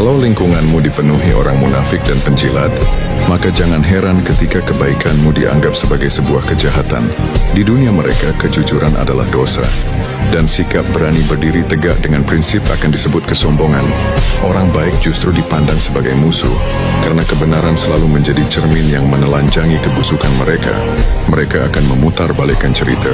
Kalau lingkunganmu dipenuhi orang munafik dan penjilat, maka jangan heran ketika kebaikanmu dianggap sebagai sebuah kejahatan. Di dunia mereka, kejujuran adalah dosa, dan sikap berani berdiri tegak dengan prinsip akan disebut kesombongan. Orang baik justru dipandang sebagai musuh, karena kebenaran selalu menjadi cermin yang menelanjangi kebusukan mereka. Mereka akan memutarbalikkan cerita,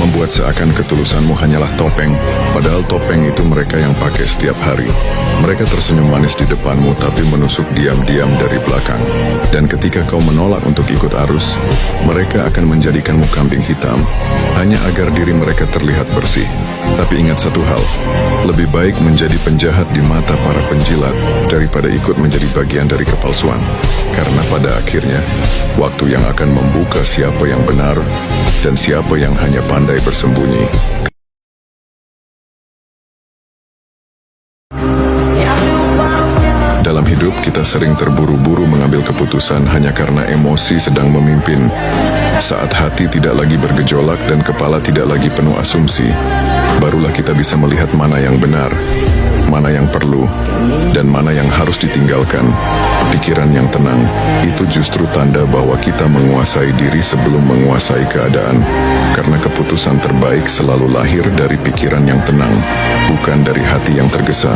membuat seakan ketulusanmu hanyalah topeng, padahal topeng itu mereka yang pakai setiap hari. Mereka tersenyum manis di depanmu tapi menusuk diam-diam dari belakang. Dan ketika kau menolak untuk ikut arus, mereka akan menjadikanmu kambing hitam, hanya agar diri mereka terlihat bersih. Tapi ingat satu hal, lebih baik menjadi penjahat di mata para penjilat daripada ikut menjadi bagian dari kepalsuan. Karena pada akhirnya, waktu yang akan membuka siapa yang benar dan siapa yang hanya pandai bersembunyi. Dalam hidup, kita sering terburu-buru mengambil keputusan hanya karena emosi sedang memimpin. Saat hati tidak lagi bergejolak dan kepala tidak lagi penuh asumsi, barulah kita bisa melihat mana yang benar, mana yang perlu, dan mana yang harus ditinggalkan. Pikiran yang tenang, itu justru tanda bahwa kita menguasai diri sebelum menguasai keadaan. Karena keputusan terbaik selalu lahir dari pikiran yang tenang, bukan dari hati yang tergesa.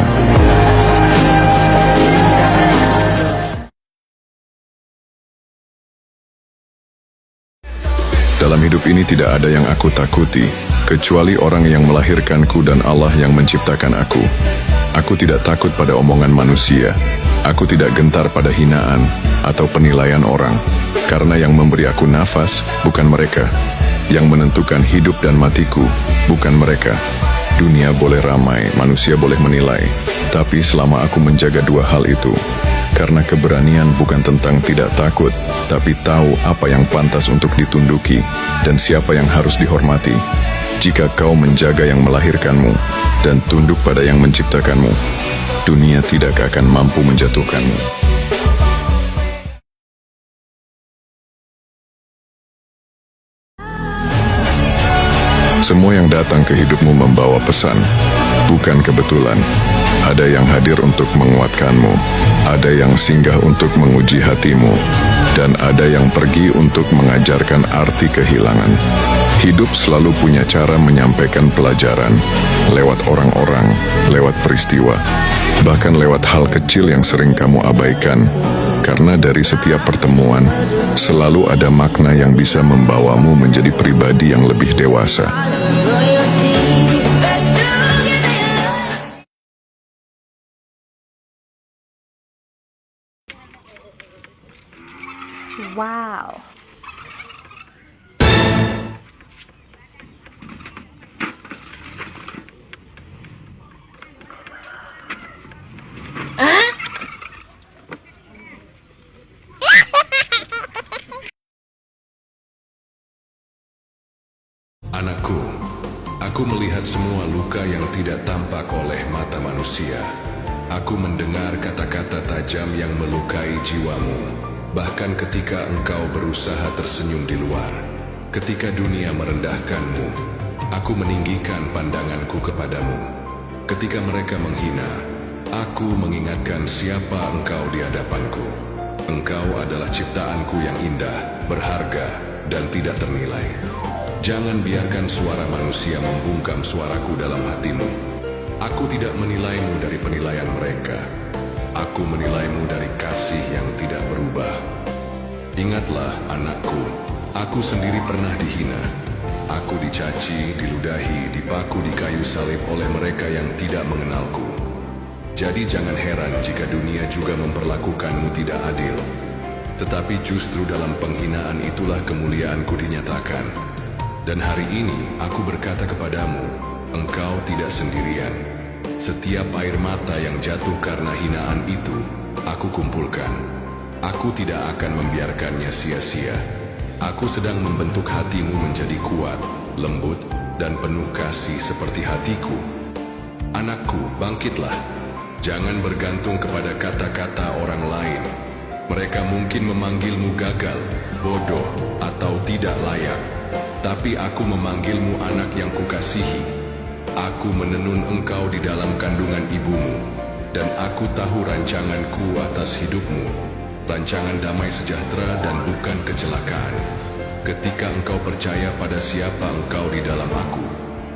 Dalam hidup ini tidak ada yang aku takuti, kecuali orang yang melahirkanku dan Allah yang menciptakan aku. Aku tidak takut pada omongan manusia. Aku tidak gentar pada hinaan atau penilaian orang. Karena yang memberi aku nafas bukan mereka. Yang menentukan hidup dan matiku bukan mereka. Dunia boleh ramai, manusia boleh menilai. Tapi selama aku menjaga dua hal itu, karena keberanian bukan tentang tidak takut, tapi tahu apa yang pantas untuk ditunduki dan siapa yang harus dihormati. Jika kau menjaga yang melahirkanmu dan tunduk pada yang menciptakanmu, dunia tidak akan mampu menjatuhkanmu. Semua yang datang ke hidupmu membawa pesan, bukan kebetulan. Ada yang hadir untuk menguatkanmu, ada yang singgah untuk menguji hatimu, dan ada yang pergi untuk mengajarkan arti kehilangan. Hidup selalu punya cara menyampaikan pelajaran, lewat orang-orang, lewat peristiwa, bahkan lewat hal kecil yang sering kamu abaikan. Karena dari setiap pertemuan, selalu ada makna yang bisa membawamu menjadi pribadi yang lebih dewasa. Wow. Anakku, aku melihat semua luka yang tidak tampak oleh mata manusia. Aku mendengar kata-kata tajam yang melukai jiwamu. Bahkan ketika engkau berusaha tersenyum di luar, ketika dunia merendahkanmu, aku meninggikan pandanganku kepadamu. Ketika mereka menghina, aku mengingatkan siapa engkau di hadapanku. Engkau adalah ciptaanku yang indah, berharga, dan tidak ternilai. Jangan biarkan suara manusia membungkam suaraku dalam hatimu. Aku tidak menilaimu dari penilaian mereka. Aku menilaimu dari kasih yang tidak berubah. Ingatlah, anakku, aku sendiri pernah dihina. Aku dicaci, diludahi, dipaku di kayu salib oleh mereka yang tidak mengenalku. Jadi jangan heran jika dunia juga memperlakukanmu tidak adil. Tetapi justru dalam penghinaan itulah kemuliaanku dinyatakan. Dan hari ini aku berkata kepadamu, engkau tidak sendirian. Setiap air mata yang jatuh karena hinaan itu, aku kumpulkan. Aku tidak akan membiarkannya sia-sia. Aku sedang membentuk hatimu menjadi kuat, lembut, dan penuh kasih seperti hatiku. Anakku, bangkitlah. Jangan bergantung kepada kata-kata orang lain. Mereka mungkin memanggilmu gagal, bodoh, atau tidak layak. Tapi aku memanggilmu anak yang kukasihi. Aku menenun engkau di dalam kandungan ibumu. dan aku tahu rancanganku atas hidupmu, rancangan damai sejahtera dan bukan kecelakaan. Ketika engkau percaya pada siapa engkau di dalam aku,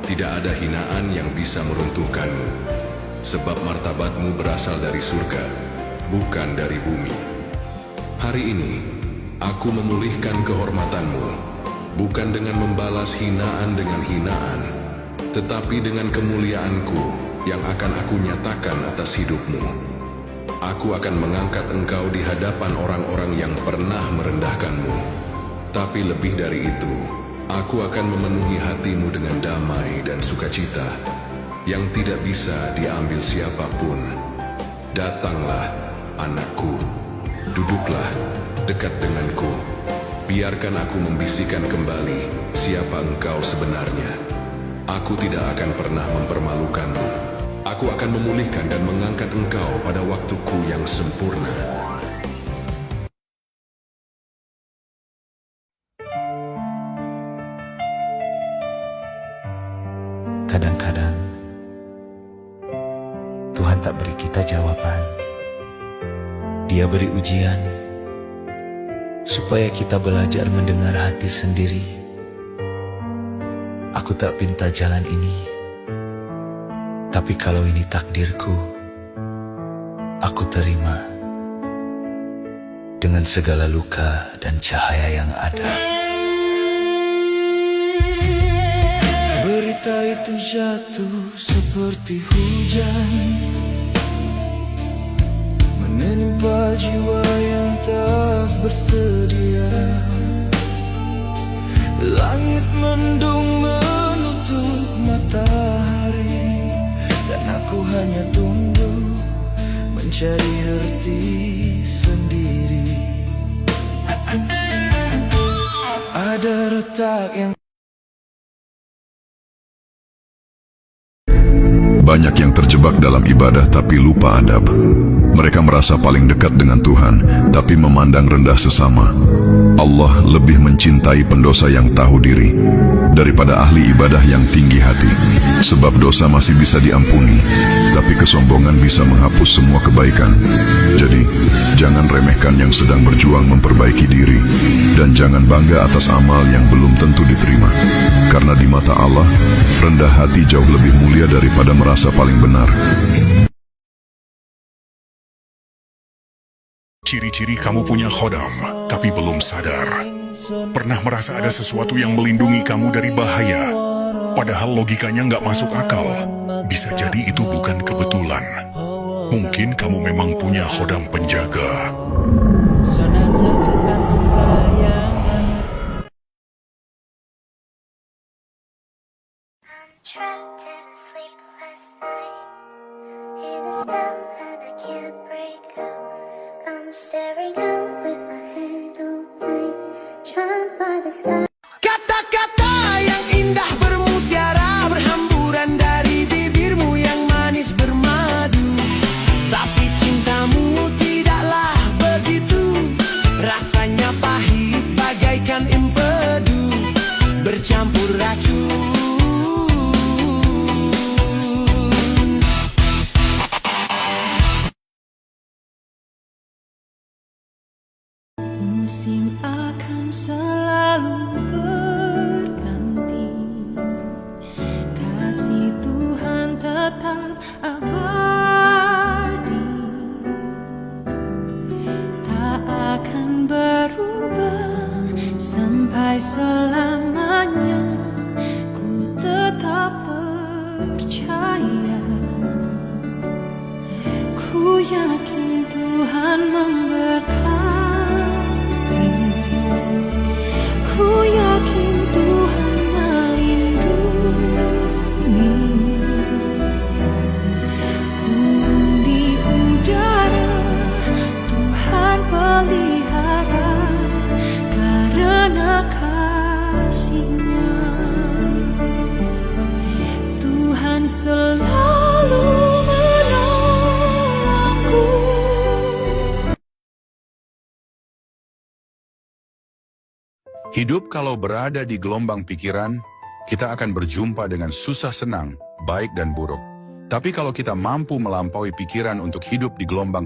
tidak ada hinaan yang bisa meruntuhkanmu. Sebab martabatmu berasal dari surga, bukan dari bumi. Hari ini, aku memulihkan kehormatanmu, bukan dengan membalas hinaan dengan hinaan, tetapi dengan kemuliaanku yang akan aku nyatakan atas hidupmu. Aku akan mengangkat engkau di hadapan orang-orang yang pernah merendahkanmu. Tapi lebih dari itu, aku akan memenuhi hatimu dengan damai dan sukacita yang tidak bisa diambil siapapun. Datanglah, anakku, duduklah dekat denganku. Biarkan aku membisikkan kembali siapa engkau sebenarnya. Aku tidak akan pernah mempermalukanmu. Aku akan memulihkan dan mengangkat engkau pada waktuku yang sempurna. Kadang-kadang Tuhan tak beri kita jawaban. Dia beri ujian supaya kita belajar mendengar hati sendiri. Aku tak pinta jalan ini, tapi kalau ini takdirku, aku terima dengan segala luka dan cahaya yang ada. Berita itu jatuh seperti hujan, menimpa jiwa yang tak bersedia. Langit mendung menutup matahari, dan aku hanya tunduk mencari arti sendiri. Ada retak yang banyak yang terjebak dalam ibadah tapi lupa adab. Mereka merasa paling dekat dengan Tuhan, tapi memandang rendah sesama. Allah lebih mencintai pendosa yang tahu diri daripada ahli ibadah yang tinggi hati. Sebab dosa masih bisa diampuni, tapi kesombongan bisa menghapus semua kebaikan. Jadi, jangan remehkan yang sedang berjuang memperbaiki diri, dan jangan bangga atas amal yang belum tentu diterima. Karena di mata Allah, rendah hati jauh lebih mulia daripada merasa paling benar. Ciri-ciri kamu punya khodam, tapi belum sadar. Pernah merasa ada sesuatu yang melindungi kamu dari bahaya, padahal logikanya nggak masuk akal. Bisa jadi itu bukan kebetulan. Mungkin kamu memang punya khodam penjaga. Trapped in a sleepless night, in a spell and I can't break out. I'm staring out with my head all blank, trying by the sky. kata-kata yang indah bermutiara berhamburan dari bibirmu yang manis bermadu. Tapi cintamu tidaklah begitu, rasanya pahit bagaikan empedu bercampur racun. Musim akan selalu berganti, kasih Tuhan tetap abadi, tak akan berubah sampai selamanya. Ku tetap percaya, ku yakin Tuhan memberkati. Ku yakin Tuhan melindungi, burung di udara Tuhan pelihara karena kasih-Nya. Tuhan selalu menolongku. Hidup kalau berada di gelombang pikiran, kita akan berjumpa dengan susah senang, baik dan buruk. Tapi kalau kita mampu melampaui pikiran untuk hidup di gelombang